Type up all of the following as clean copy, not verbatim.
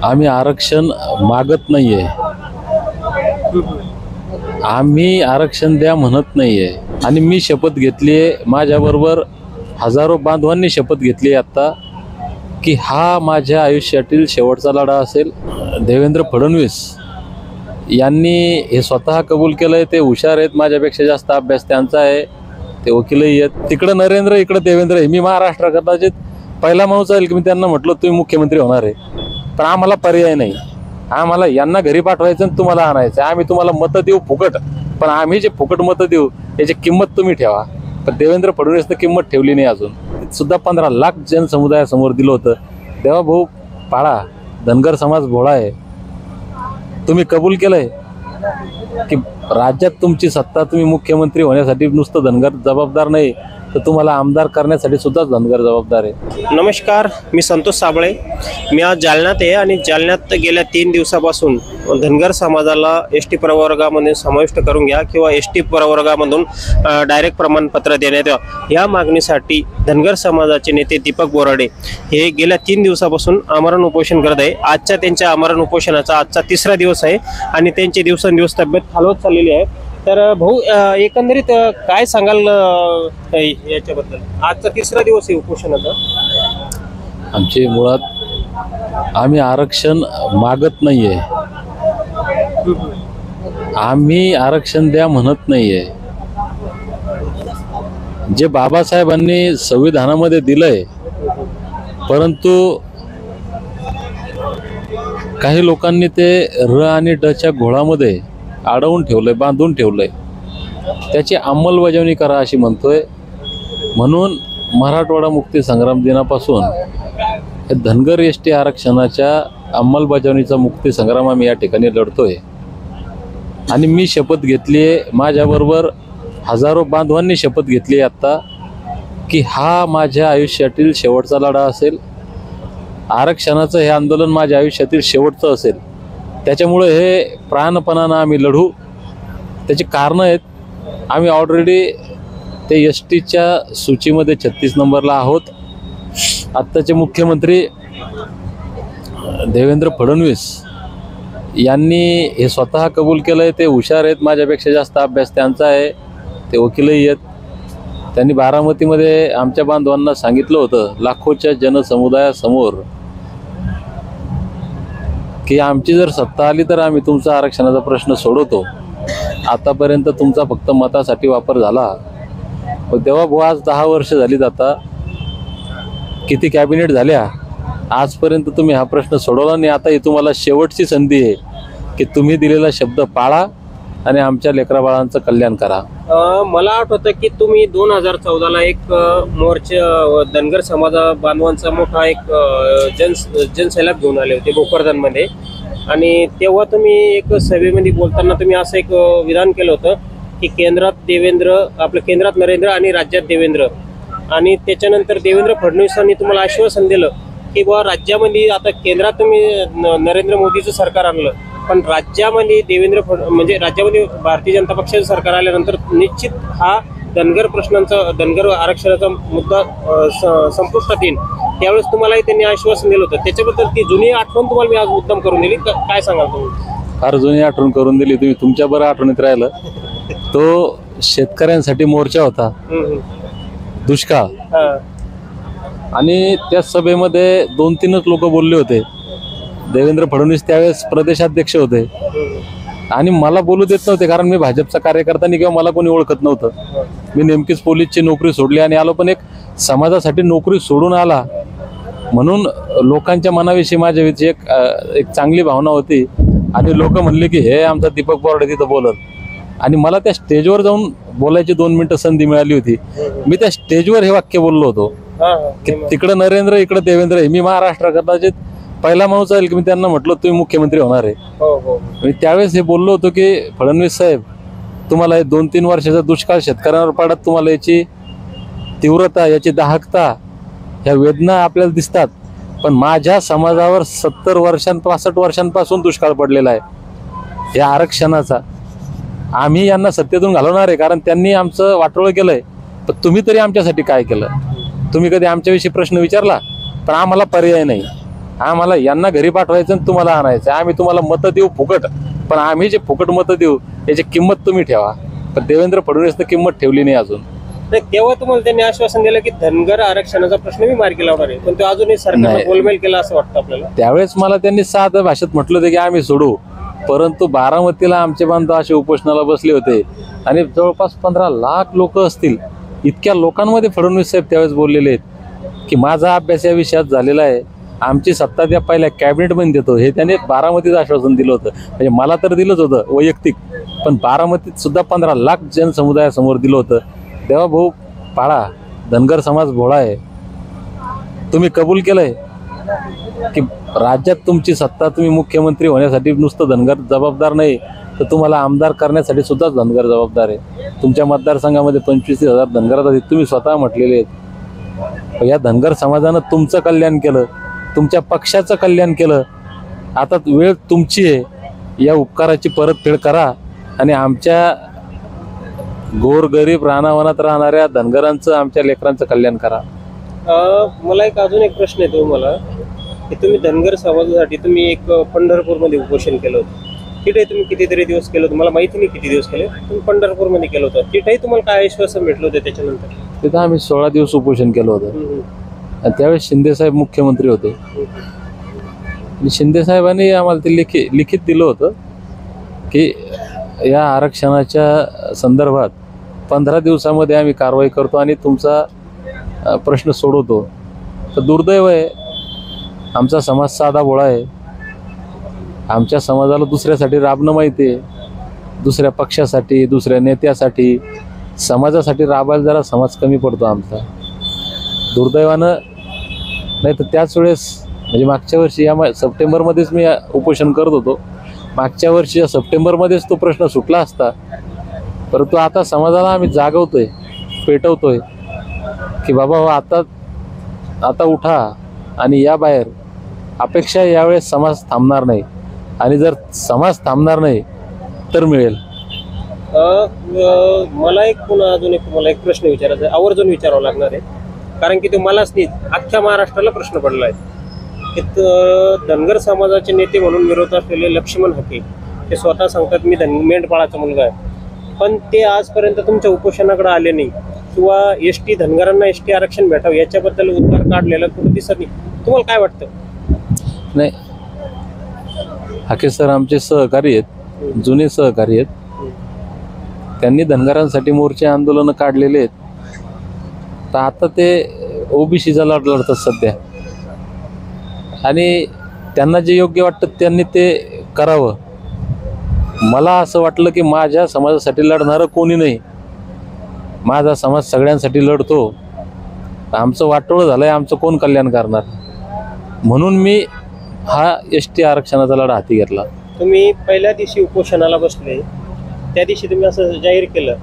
आम्ही आरक्षण मागत नाहीये, आम्ही आरक्षण द्या म्हणत नाहीये। आणि मी शपथ घेतली आहे, माझ्याबरोबर हजारो बांधवांनी शपथ घेतली आता की हा माझ्या आयुष्यातील शेवटचा लढा असेल। देवेंद्र फडणवीस यांनी हे स्वतः कबूल केलंय, ते हुशार आहेत, माझ्यापेक्षा जास्त अभ्यास त्यांचा आहे, ते वकीलही आहेत। तिकडं नरेंद्र, इकडं देवेंद्र आहे। मी महाराष्ट्र कदाचित पहिला माणूस आहे की मी त्यांना म्हटलं तुम्ही मुख्यमंत्री होणार आहे, पण आम्हाला पर्याय नाही, आम्हाला यांना घरी पाठवायचं आणि तुम्हाला आणायचं। आम्ही तुम्हाला मतं देऊ फुकट, पण आम्ही जे फुकट मतं देऊ याची किंमत तुम्ही ठेवा। पण देवेंद्र फडणवीसनं किंमत ठेवली नाही अजून सुद्धा। 15 लाख जनसमुदायासमोर दिलं होतं, देवा भाऊ पाळा, धनगर समाज भोळा आहे, तुम्ही कबूल केलंय की राज्यात तुमची सत्ता, तुम्ही मुख्यमंत्री होण्यासाठी नुसतं धनगर जबाबदार नाही तर तुम्हाला आमदार करण्यासाठी सुद्धा धनगर जबाबदार आहे। नमस्कार, मी संतोष साबळे। मी आज जालन्यात आहे आणि जालन्यात गेल्या 3 दिवसापासून धनगर समाजाला एस टी प्रवर्गामध्ये समाविष्ट करून घ्या किंवा एस टी प्रवर्गामधून डायरेक्ट प्रमाणपत्र देण्यात यावं या मागणीसाठी धनगर समाजाचे नेते दीपक बोराडे हे गेल्या 3 दिवसापासून आमरण उपोषण करत आहे। आजच्या त्यांच्या आमरण उपोषणाचा आजचा 3रा दिवस आहे आणि त्यांची दिवसेंदिवस तब्येत खालवत चाललेली आहे। तर भाऊ, एकंदरीत काय सांगाल याच्याबद्दल? आजचा 3रा दिवस आहे उपोषणाचा। आमचे मुळात आम्ही आरक्षण मागत नाहीये, आम्ही आरक्षण द्या म्हणत नाहीये। जे बाबासाहेबांनी संविधानामध्ये दिलंय, परंतु काही लोकांनी ते र आणि डच्या घोळामध्ये अडवून ठेवलंय, बांधून ठेवलंय, त्याची अंमलबजावणी करा अशी म्हणतोय। म्हणून मराठवाडा मुक्ती संग्राम दिनापासून धनगर एस टी आरक्षणाच्या अंमलबजावणीचा मुक्ती संग्राम आम्ही या ठिकाणी लढतोय। आणि मी शपथ घेतली आहे, माझ्याबरोबर हजारो बांधवांनी शपथ घेतली आता की हा माझ्या आयुष्यातील शेवटचा लढा असेल, आरक्षणाचं हे आंदोलन माझ्या आयुष्यातील शेवटचं असेल। त्याच्यामुळे हे प्राणपणानं आम्ही लढू। त्याची कारणं आहेत, आम्ही ऑलरेडी ते एस टीच्या सूचीमध्ये 36 नंबरला आहोत। आत्ताचे मुख्यमंत्री देवेंद्र फडणवीस यांनी हे स्वतः कबूल केलंय, ते हुशार आहेत, माझ्यापेक्षा जास्त अभ्यास त्यांचा आहे, ते वकीलही आहेत। त्यांनी बारामतीमध्ये आमच्या बांधवांना सांगितलं होतं लाखोच्या जनसमुदायासमोर की आमची जर सत्ता आली तर आम्ही तुमचा आरक्षणाचा प्रश्न सोडवतो। आतापर्यंत तुमचा फक्त मतासाठी वापर झाला, पण तेव्हा भाऊ आज 10 वर्ष झालीत, आता किती कॅबिनेट झाल्या, आजपर्यंत तुम्ही हा प्रश्न सोडवला नाही। आता ही तुम्हाला शेवटची संधी आहे की तुम्ही दिलेला शब्द पाळा आणि आमच्या लेकराबाळांचं कल्याण करा। मला आठवतं की तुम्ही 2014ला एक मोर्चा धनगर समाजा बांधवांचा मोठा एक जनसैलाब घेऊन आले होते भोकरदनमध्ये, आणि तेव्हा तुम्ही एक सभेमध्ये बोलताना तुम्ही असं एक विधान केलं होतं की केंद्रात देवेंद्र, आपल्या केंद्रात नरेंद्र आणि राज्यात देवेंद्र। आणि त्याच्यानंतर देवेंद्र फडणवीसांनी तुम्हाला आश्वासन दिलं की बुवा राज्यामध्ये आता केंद्रात तुम्ही नरेंद्र मोदीचं सरकार आणलं, पण राज्यामध्ये म्हणजे राज्यामध्ये भारतीय जनता पक्षाचं सरकार आल्यानंतर निश्चित हा धनगर प्रश्नांचा, धनगर आरक्षणाचा मुद्दा संपुष्टात येईल। त्यावेळेस तुम्हालाही त्यांनी आश्वासन दिलं होतं, त्याच्याबद्दल ती जुनी आठवण तुम्हाला मी आज मुद्दाम करून दिली, काय सांगाल तुम्ही? फार जुनी आठवण करून दिली तुम्ही, तुमच्या बरं आठवणीत राहिलं। तो शेतकऱ्यांसाठी मोर्चा होता, दुष्काळ, आणि त्या सभेमध्ये 2-3च लोक बोलले होते। देवेंद्र फडणवीस त्यावेळेस प्रदेशाध्यक्ष होते आणि मला बोलू देत नव्हते, कारण मी भाजपचा कार्यकर्ता नाही किंवा मला कोणी ओळखत नव्हतं। मी नेमकीच पोलीसची नोकरी सोडली आणि आलो, पण एक समाजासाठी नोकरी सोडून आला म्हणून लोकांच्या मनाविषयी माझ्याविषयी एक चांगली भावना होती। आणि लोक म्हणले की हे आमचा दीपक बोराडे तिथं बोलत, आणि मला त्या स्टेजवर जाऊन बोलायची 2 मिनिटं संधी मिळाली होती। मी त्या स्टेजवर हे वाक्य बोललो होतो की तिकडं नरेंद्र, इकडं देवेंद्र आहे। मी महाराष्ट्र कदाचित पहिला माणूस आहे की मी त्यांना म्हटलं तुम्ही मुख्यमंत्री होणार आहे। मी त्यावेळेस हे बोललो होतो की फडणवीस साहेब, तुम्हाला हे 2-3 वर्षाचा दुष्काळ शेतकऱ्यांवर पडत, तुम्हाला याची तीव्रता, याची दाहकता, ह्या वेदना आपल्याला दिसतात, पण माझ्या समाजावर 70 65 वर्षांपासून दुष्काळ पडलेला आहे या आरक्षणाचा। आम्ही यांना सत्तेतून घालवणार आहे, कारण त्यांनी आमचं वाटोळं केलंय। पण तुम्ही तरी आमच्यासाठी काय केलं? तुम्ही कधी आमच्याविषयी प्रश्न विचारला? पण आम्हाला पर्याय नाही, आम्हाला यांना घरी पाठवायचं आणि तुम्हाला आणायचं, आम्ही तुम्हाला मतं देऊ फुकट, पण आम्ही जे फुकट मतं देऊ याची किंमत तुम्ही ठेवा. पण देवेंद्र फडणवीसनं किंमत ठेवली नाही अजून. नाही, तेव्हा तुम्हाला त्यांनी आश्वासन दिलं की धनगर आरक्षणाचा प्रश्न मी मार्गी लावणार आहे, पण तो अजूनही सरकारनं नाही. गोलमेल केला असं वाटतं आपल्याला. त्यावेळेस मला त्यांनी साध्या भाषेत म्हटलं होतं की आम्ही सोडू, परंतु बारामतीला आमचे बांधव असे उपोषणाला बसले होते आणि जवळपास 15 लाख लोक असतील. इतक्या लोकांमध्ये फडणवीस साहेब त्यावेळेस बोललेले आहेत की माझा अभ्यास या विषयात झालेला आहे, आमची सत्ता त्या पहिल्या कॅबिनेटमध्ये देतो, हे त्याने बारामतीचं आश्वासन दिलं होतं. म्हणजे मला तर दिलंच होतं वैयक्तिक, पण बारामतीत सुद्धा 15 लाख जनसमुदायासमोर दिलं होतं. तेव्हा भाऊ पाळा, धनगर समाज भोळा आहे. तुम्ही कबूल केलंय की राज्यात तुमची सत्ता, तुम्ही मुख्यमंत्री होण्यासाठी नुसतं धनगर जबाबदार नाही, तर तुम्हाला आमदार करण्यासाठी सुद्धा धनगर जबाबदार आहे. तुमच्या मतदारसंघामध्ये 25,000 धनगर आहेत, तुम्ही स्वतः म्हटलेले आहेत. या धनगर समाजानं तुमचं कल्याण केलं, तुमच्या पक्षाचं कल्याण केलं. आता वेळ तुमची आहे, या उपकाराची परतफेड करा आणि आमच्या गोरगरीब रानावनात राहणाऱ्या धनगरांचं, आमच्या लेकरांचं कल्याण करा. मला एक अजून एक प्रश्न आहे तुम्हाला की तुम्ही धनगर समाजासाठी तुम्ही एक पंढरपूरमध्ये उपोषण केलं होतं. तिथे तुम्ही कितीतरी दिवस केलं होतं, मला माहिती नाही किती दिवस केले, तुम्ही पंढरपूरमध्ये केलं होतं. तिथेही तुम्हाला काय आश्वासन भेटलं होतं त्याच्यानंतर? तिथं आम्ही 16 दिवस उपोषण केलं होतं आणि त्यावेळेस शिंदेसाहेब मुख्यमंत्री होते. आणि शिंदेसाहेबांनी आम्हाला ते लिखित दिलं होतं की या आरक्षणाच्या संदर्भात 15 दिवसामध्ये आम्ही कारवाई करतो आणि तुमचा प्रश्न सोडवतो. तर दुर्दैव आहे, आमचा समाज साधा भोळा आहे. आमच्या समाजाला दुसऱ्यासाठी राबणं माहिती आहे, दुसऱ्या पक्षासाठी, दुसऱ्या नेत्यासाठी, समाजासाठी राबायला जरा समाज कमी पडतो आमचा. दुर्दैवानं. नाही तर त्याच वेळेस म्हणजे मागच्या वर्षी या सप्टेंबरमध्येच मी उपोषण करत होतो. मागच्या वर्षी सप्टेंबरमध्येच तो प्रश्न सुटला असता, परंतु आता समाजाला आम्ही जागवतोय, पेटवतोय की बाबा हो, आता उठा आणि या बाहेर. अपेक्षा यावेळेस समाज थांबणार नाही आणि जर समाज थांबणार नाही तर मिळेल. मला एक पुन्हा अजून एक तुम्हाला एक प्रश्न विचारायचा आहे, आवर्जून विचारावं लागणार आहे, कारण की तो मलाच नाही अख्ख्या महाराष्ट्राला प्रश्न पडला आहे की धनगर समाजाचे नेते म्हणून विरोध असलेले लक्ष्मण हाके ते स्वतः सांगतात मी मेंढपाळाचा मुलगा आहे, पण ते आजपर्यंत तुमच्या उपोषणाकडे आले नाही किंवा धनगरांना एसटी आरक्षण भेटावं याच्याबद्दल उद्गार काढलेला कुठे दिसत नाही. तुम्हाला काय वाटतं? नाही, हाके सर आमचे सहकारी आहेत, जुने सहकारी आहेत. त्यांनी धनगरांसाठी मोर्चे आंदोलनं काढलेले आहेत. तर आता ते ओबीसीचा लढ लढतात सध्या आणि त्यांना जे योग्य वाटतं त्यांनी ते करावं. मला असं वाटलं की माझ्या समाजासाठी लढणारं कोणी नाही, माझा समाज सगळ्यांसाठी लढतो. आमचं वाटोळं झालं आहे, आमचं कोण कल्याण करणार, म्हणून मी हा एसटी आरक्षणाचा लढा हाती घेतला. तुम्ही पहिल्या दिवशी उपोषणाला बसले त्या दिवशी तुम्ही असं जाहीर केलं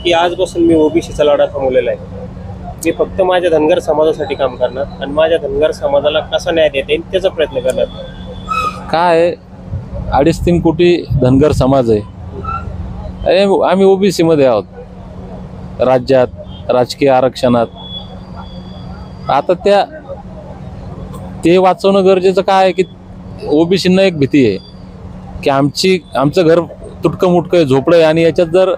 की आजपासून मी ओबीसीचा लढा थांबवलेला आहे, मी फक्त माझ्या धनगर समाजासाठी काम करणार आणि माझ्या धनगर समाजाला कसा न्याय देता येईल त्याचा प्रयत्न करणार. काय 2.5-3 कोटी धनगर समाज आहे, आम्ही ओबीसी मध्ये आहोत राज्यात, राजकीय आरक्षणात. आता ते वाचवणं गरजेचं काय आहे की ओबीसींना एक भीती आहे की आमचं घर तुटकं मुटकं झोपडं आहे आणि याच्यात जर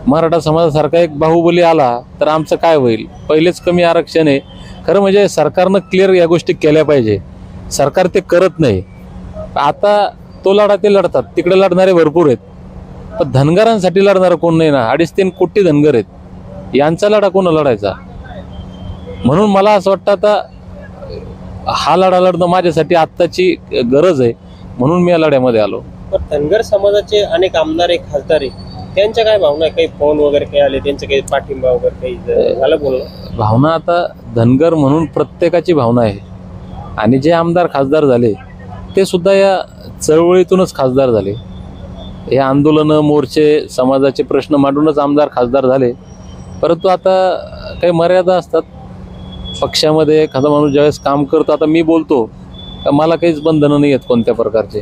मराठा समाजासारखा एक बाहुबली आला तर आमचं काय होईल. पहिलेच कमी आरक्षण आहे. खरं म्हणजे सरकारनं क्लिअर या गोष्टी केल्या पाहिजे, सरकार ते करत नाही. आता तो लढा ते लढतात, तिकडे लढणारे भरपूर आहेत, पण धनगरांसाठी लढणारं कोण नाही ना. 2.5-3 कोटी धनगर आहेत, यांचा लढा कोण लढायचा. म्हणून मला असं वाटतं आता हा लढा लढणं माझ्यासाठी आत्ताची गरज आहे, म्हणून मी या लढ्यामध्ये आलो. पण धनगर समाजाचे अनेक आमदार आहे, खासदार आहे, त्यांच्या काय भावना आहे? काही फोन वगैरे काही आले, त्यांचं काही पाठिंबा वगैरे काही झालं बोलणं? भावना आता धनगर म्हणून प्रत्येकाची भावना आहे आणि जे आमदार खासदार झाले ते सुद्धा या चळवळीतूनच खासदार झाले. हे आंदोलनं, मोर्चे, समाजाचे प्रश्न मांडूनच आमदार खासदार झाले. परंतु आता काही मर्यादा असतात. पक्षामध्ये एखादा माणूस ज्यावेळेस काम करतो, आता मी बोलतो का मला काहीच बंधनं नाही आहेत कोणत्या प्रकारचे,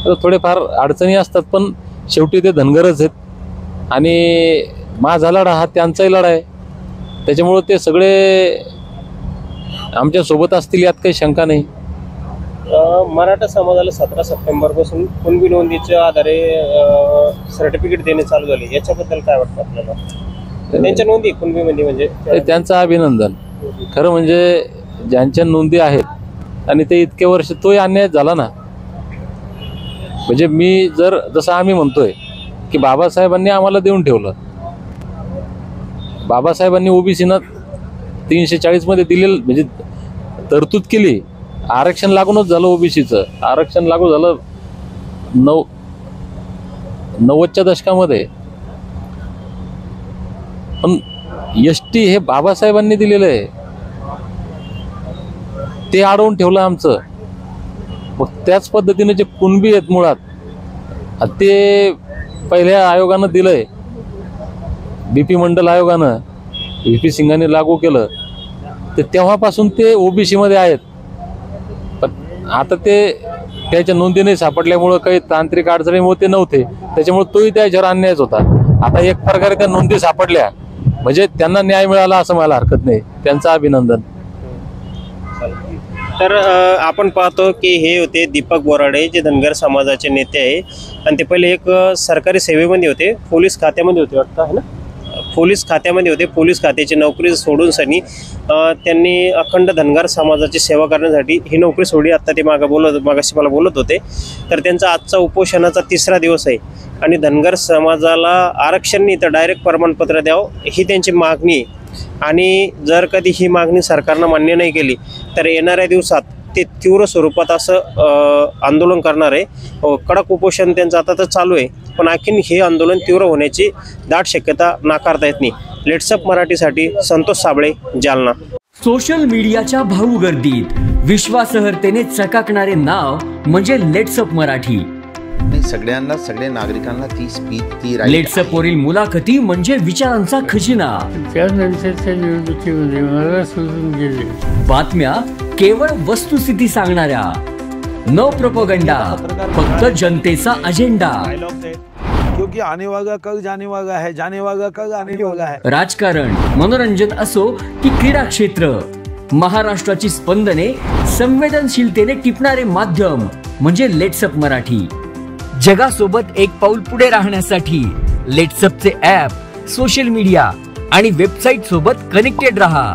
तर थोडेफार अडचणी असतात, पण शेवटी ते धनगरच आहेत आणि माझा लढा हा त्यांचाही लढा आहे. त्याच्यामुळं ते सगळे आमच्या सोबत असतील यात काही शंका नाही. मराठा समाजाला 17 सप्टेंबर पासून कुणबी नोंदीच्या आधारे सर्टिफिकेट देणे चालू झाले, याच्याबद्दल काय वाटतं आपल्याला? त्यांच्या नोंदी कुणबी म्हणजे त्यांचं अभिनंदन. खरं म्हणजे ज्यांच्या नोंदी आहेत आणि ते इतके वर्ष, तोही अन्याय झाला ना. म्हणजे मी जसं आम्ही म्हणतोय की बाबासाहेबांनी आम्हाला देऊन ठेवलं, बाबासाहेबांनी ओबीसीना 340 मध्ये दिलेलं, म्हणजे तरतूद केली. आरक्षण लागूनच झालं, ओबीसीचं आरक्षण लागू झालं 90च्या दशकामध्ये. पण एसटी हे बाबासाहेबांनी दिलेलं आहे, ते अडवून ठेवलं आमचं. मग त्याच पद्धतीने जे कुणबी आहेत मुळात, ते पहिल्या आयोगानं दिलंय, बीपी मंडल आयोगानं, VP सिंगांनी लागू केलं, तर तेव्हापासून ते ओबीसी मध्ये आहेत. पण आता ते त्याच्या नोंदी नाही सापडल्यामुळं, काही तांत्रिक अडचणीमुळे ते नव्हते, त्याच्यामुळे तोही त्याच्यावर अन्यायच होता. आता एक प्रकारे त्या नोंदी सापडल्या म्हणजे त्यांना न्याय मिळाला असं मला हरकत नाही. त्यांचं अभिनंदन. तर आपण पाहतो की हे होते दीपक बोराडे, जे धनगर समाजाचे नेते आहे, आणि ते पहिले एक सरकारी सेवेमध्ये होते, पोलीस खात्यामध्ये होते वाटतं, आहे ना, पोलीस खात्यामध्ये होते. पोलीस खात्याची नोकरी सोडून सनी त्यांनी अखंड धनगर समाजाची सेवा करण्यासाठी ही नोकरी सोडली. आत्ता ते मागाशी मला बोलत होते. तर त्यांचा आजचा उपोषणाचा 3रा दिवस आहे आणि धनगर समाजाला आरक्षण नाही तर डायरेक्ट प्रमाणपत्र द्यावं ही त्यांची मागणी आहे. आणि जर कधी ही मागणी सरकारनं मान्य नाही केली तर येणाऱ्या दिवसात ते तीव्र स्वरूपात असं आंदोलन करणार आहे. कडक उपोषण त्यांचं आता तर चालू आहे, पण आणखीन हे आंदोलन तीव्र होण्याची दाट शक्यता नाकारता येत नाही. लेट्सअप मराठीसाठी संतोष साबळे, जालना. सोशल मीडियाच्या भाऊ गर्दीत विश्वासार्हतेने चकाकणारे नाव म्हणजे लेट्सअप मराठी. सगळ्यांना, सगळ्या नागरिकांना ती स्पीच, ती लेट्सअप वरील मुलाखती म्हणजे विचारांचा खजिना. त्यानंतरच्या निवडणुकीमध्ये मला सोडून गेले. बातम्या केवळ वस्तुस्थिती सांगणाऱ्या, न प्रोपगंडा, फक्त जनतेचा अजेंडा. क्योंकि आने वाला कल जाने वाला है, जाने वाला कल आने वाला है. राजकारण, मनोरंजन असो की क्रीडा क्षेत्र, महाराष्ट्राची स्पंदने संवेदनशीलतेने टिपणारे माध्यम म्हणजे लेट्सअप मराठी. जगासोबत एक पाऊल पुढे राहण्यासाठी लेट्सअपचे ॲप, सोशल मीडिया आणि वेबसाईट सोबत कनेक्टेड रहा.